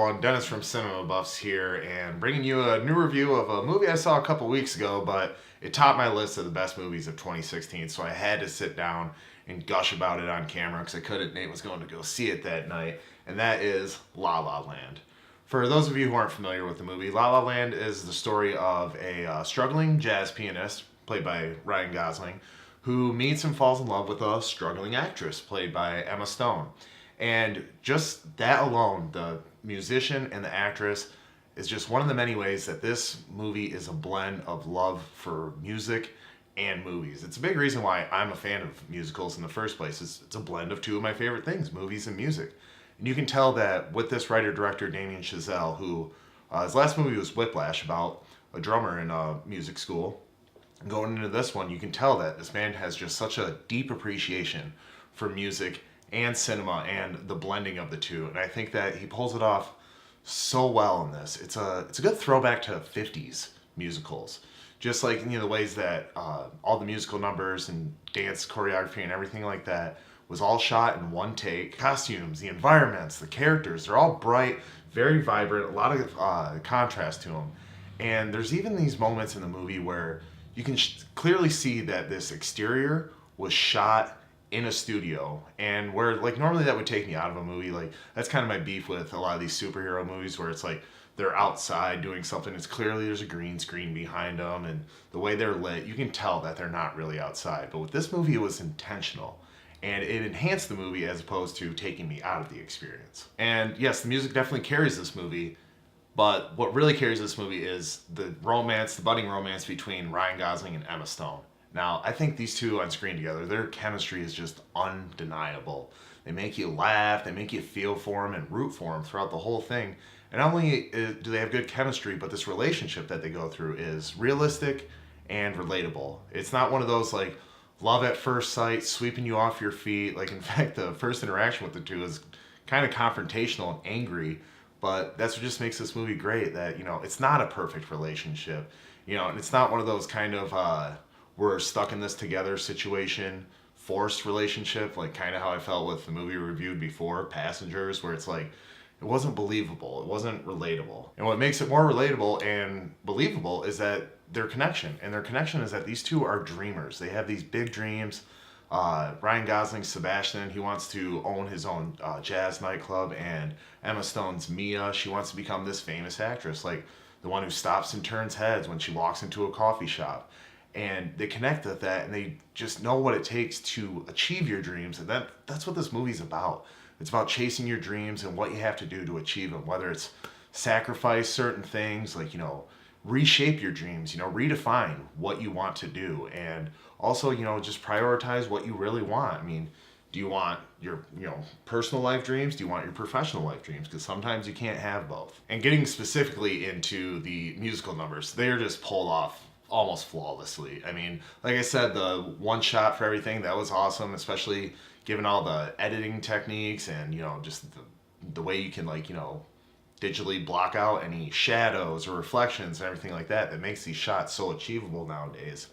everyone, Dennis from Cinema Buffs here, and bringing you a new review of a movie I saw a couple weeks ago, but it topped my list of the best movies of 2016, so I had to sit down and gush about it on camera because I couldn't. Nate was going to go see it that night, and that is La La Land. For those of you who aren't familiar with the movie, La La Land is the story of a struggling jazz pianist, played by Ryan Gosling, who meets and falls in love with a struggling actress, played by Emma Stone. And just that alone, the musician and the actress, is just one of the many ways that this movie is a blend of love for music and movies. It's a big reason why I'm a fan of musicals in the first place. It's a blend of two of my favorite things, movies and music. And you can tell that with this writer-director, Damien Chazelle, who his last movie was Whiplash, about a drummer in a music school. And going into this one, you can tell that this man has just such a deep appreciation for music and cinema and the blending of the two. And I think that he pulls it off so well in this. It's a good throwback to 50s musicals. Just like the ways that all the musical numbers and dance choreography and everything like that was all shot in one take. Costumes, the environments, the characters, they're all bright, very vibrant, a lot of contrast to them. And there's even these moments in the movie where you can clearly see that this exterior was shot in a studio, and where like normally that would take me out of a movie. Like that's kind of my beef with a lot of these superhero movies where it's like they're outside doing something. It's clearly there's a green screen behind them, and the way they're lit, you can tell that they're not really outside. But with this movie, it was intentional, and it enhanced the movie as opposed to taking me out of the experience. And yes, the music definitely carries this movie, but what really carries this movie is the romance, the budding romance between Ryan Gosling and Emma Stone. Now, I think these two on screen together, their chemistry is just undeniable. They make you laugh, they make you feel for them and root for them throughout the whole thing. And not only do they have good chemistry, but this relationship that they go through is realistic and relatable. It's not one of those like love at first sight, sweeping you off your feet. Like, in fact, the first interaction with the two is kind of confrontational and angry, but that's what just makes this movie great, that, it's not a perfect relationship, and it's not one of those kind of, we're stuck in this together situation, forced relationship, like kind of how I felt with the movie we reviewed before, Passengers, where it's like, it wasn't believable, it wasn't relatable. And what makes it more relatable and believable is that their connection, and their connection is that these two are dreamers. They have these big dreams. Ryan Gosling's Sebastian, he wants to own his own jazz nightclub, and Emma Stone's Mia, she wants to become this famous actress, like the one who stops and turns heads when she walks into a coffee shop. And they connect with that, and they just know what it takes to achieve your dreams. And that's what this movie's about. It's about chasing your dreams and what you have to do to achieve them, whether it's sacrifice certain things, like, reshape your dreams, redefine what you want to do. And also, just prioritize what you really want. I mean, do you want your, personal life dreams? Do you want your professional life dreams? Because sometimes you can't have both. And getting specifically into the musical numbers, they're just pulled off almost flawlessly. I mean, like I said, the one shot for everything, that was awesome, especially given all the editing techniques and, just the way you can, like, digitally block out any shadows or reflections and everything like that makes these shots so achievable nowadays.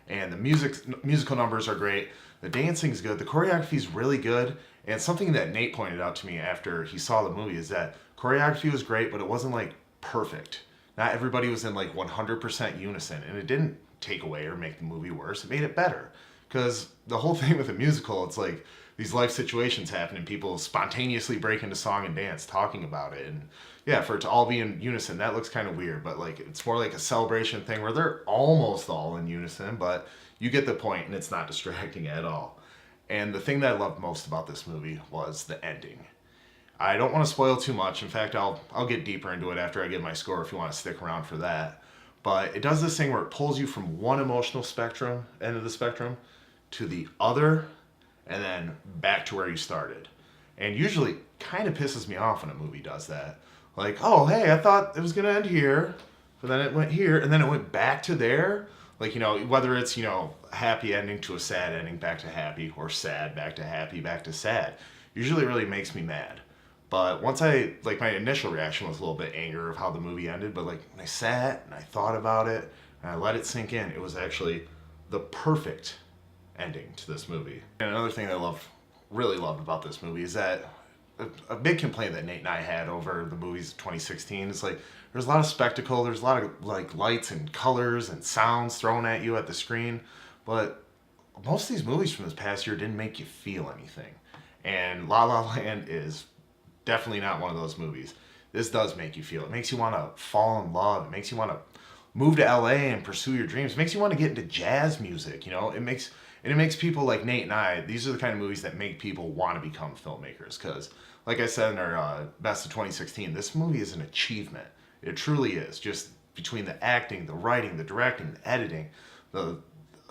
And the musical numbers are great. The dancing's good. The choreography's really good. And something that Nate pointed out to me after he saw the movie is that choreography was great, but it wasn't like perfect. Not everybody was in like 100% unison, and it didn't take away or make the movie worse. It made it better. Because the whole thing with a musical, it's like these life situations happen and people spontaneously break into song and dance talking about it. And yeah, for it to all be in unison, that looks kind of weird, but like it's more like a celebration thing where they're almost all in unison, but you get the point and it's not distracting at all. And the thing that I loved most about this movie was the ending. I don't want to spoil too much. In fact, I'll get deeper into it after I give my score if you want to stick around for that. But it does this thing where it pulls you from one emotional end of the spectrum, to the other, and then back to where you started. And usually kind of pisses me off when a movie does that. Like, oh, hey, I thought it was going to end here, but then it went here, and then it went back to there. Like, whether it's, happy ending to a sad ending, back to happy, or sad, back to happy, back to sad. Usually it really makes me mad. But once my initial reaction was a little bit anger of how the movie ended, but like when I sat and I thought about it and I let it sink in, it was actually the perfect ending to this movie. And another thing that I really loved about this movie is that a big complaint that Nate and I had over the movies of 2016 is like there's a lot of spectacle, there's a lot of like lights and colors and sounds thrown at you at the screen, but most of these movies from this past year didn't make you feel anything. And La La Land is definitely not one of those movies. This does make you feel. It makes you want to fall in love. It makes you want to move to LA and pursue your dreams. It makes you want to get into jazz music, you know? It makes people like Nate and I, these are the kind of movies that make people want to become filmmakers cuz like I said in our best of 2016, this movie is an achievement. It truly is. Just between the acting, the writing, the directing, the editing, the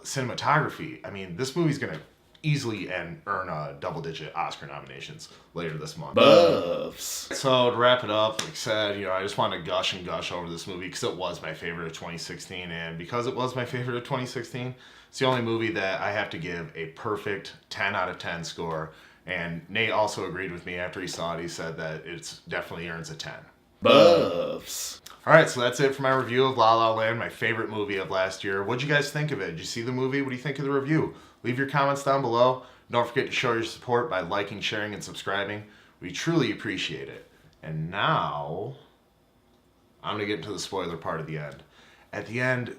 cinematography. I mean, this movie's going to easily earn double-digit Oscar nominations later this month. Buffs. So to wrap it up, like I said, you know, I just want to gush and gush over this movie because it was my favorite of 2016, and because it was my favorite of 2016, it's the only movie that I have to give a perfect 10 out of 10 score. And Nate also agreed with me after he saw it. He said that it's definitely earns a 10. Buffs. All right, so that's it for my review of La La Land, my favorite movie of last year. What'd you guys think of it? Did you see the movie? What do you think of the review? Leave your comments down below. Don't forget to show your support by liking, sharing, and subscribing. We truly appreciate it. And now, I'm going to get into the spoiler part of the end. At the end,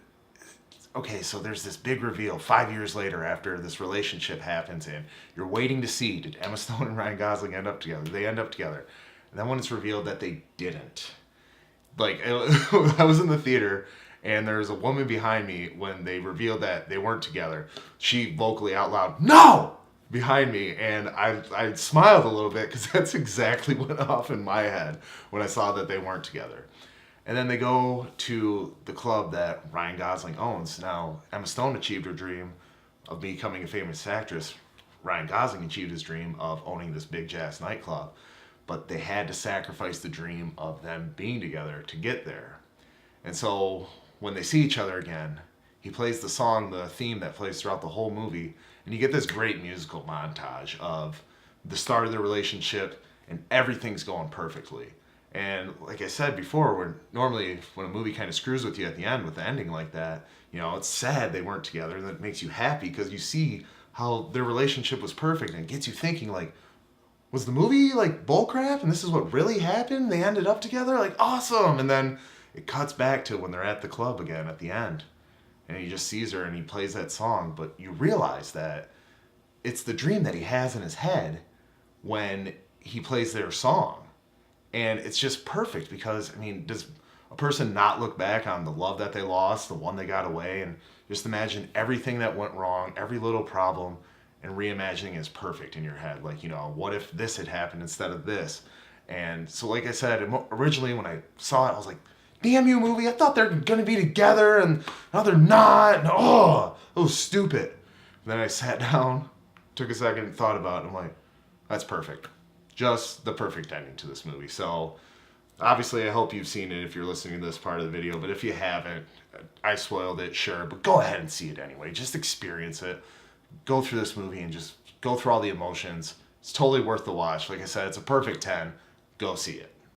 okay, so there's this big reveal 5 years later after this relationship happens, and you're waiting to see, did Emma Stone and Ryan Gosling end up together? They end up together. And then when it's revealed that they didn't. Like, I was in the theater, and there was a woman behind me when they revealed that they weren't together. She vocally out loud, "No!" behind me, and I smiled a little bit because that's exactly what went off in my head when I saw that they weren't together. And then they go to the club that Ryan Gosling owns. Now, Emma Stone achieved her dream of becoming a famous actress. Ryan Gosling achieved his dream of owning this big jazz nightclub. But they had to sacrifice the dream of them being together to get there. And so when they see each other again, he plays the song, the theme that plays throughout the whole movie. And you get this great musical montage of the start of their relationship and everything's going perfectly. And like I said before, when a movie kind of screws with you at the end with the ending like that, you know, it's sad they weren't together, and that makes you happy because you see how their relationship was perfect, and it gets you thinking like, was the movie like bullcrap and this is what really happened? They ended up together? Like, awesome! And then it cuts back to when they're at the club again at the end. And he just sees her and he plays that song, but you realize that it's the dream that he has in his head when he plays their song. And it's just perfect because, I mean, does a person not look back on the love that they lost, the one they got away, and just imagine everything that went wrong, every little problem, and reimagining is perfect in your head. Like, you know, what if this had happened instead of this? And so, like I said, originally when I saw it, I was like, damn you, movie, I thought they're going to be together, and now they're not. And, oh, that was stupid. And then I sat down, took a second, and thought about it, and I'm like, that's perfect. Just the perfect ending to this movie. So, obviously, I hope you've seen it if you're listening to this part of the video, but if you haven't, I spoiled it, sure, but go ahead and see it anyway. Just experience it. Go through this movie and just go through all the emotions. It's totally worth the watch. Like I said, it's a perfect 10. Go see it.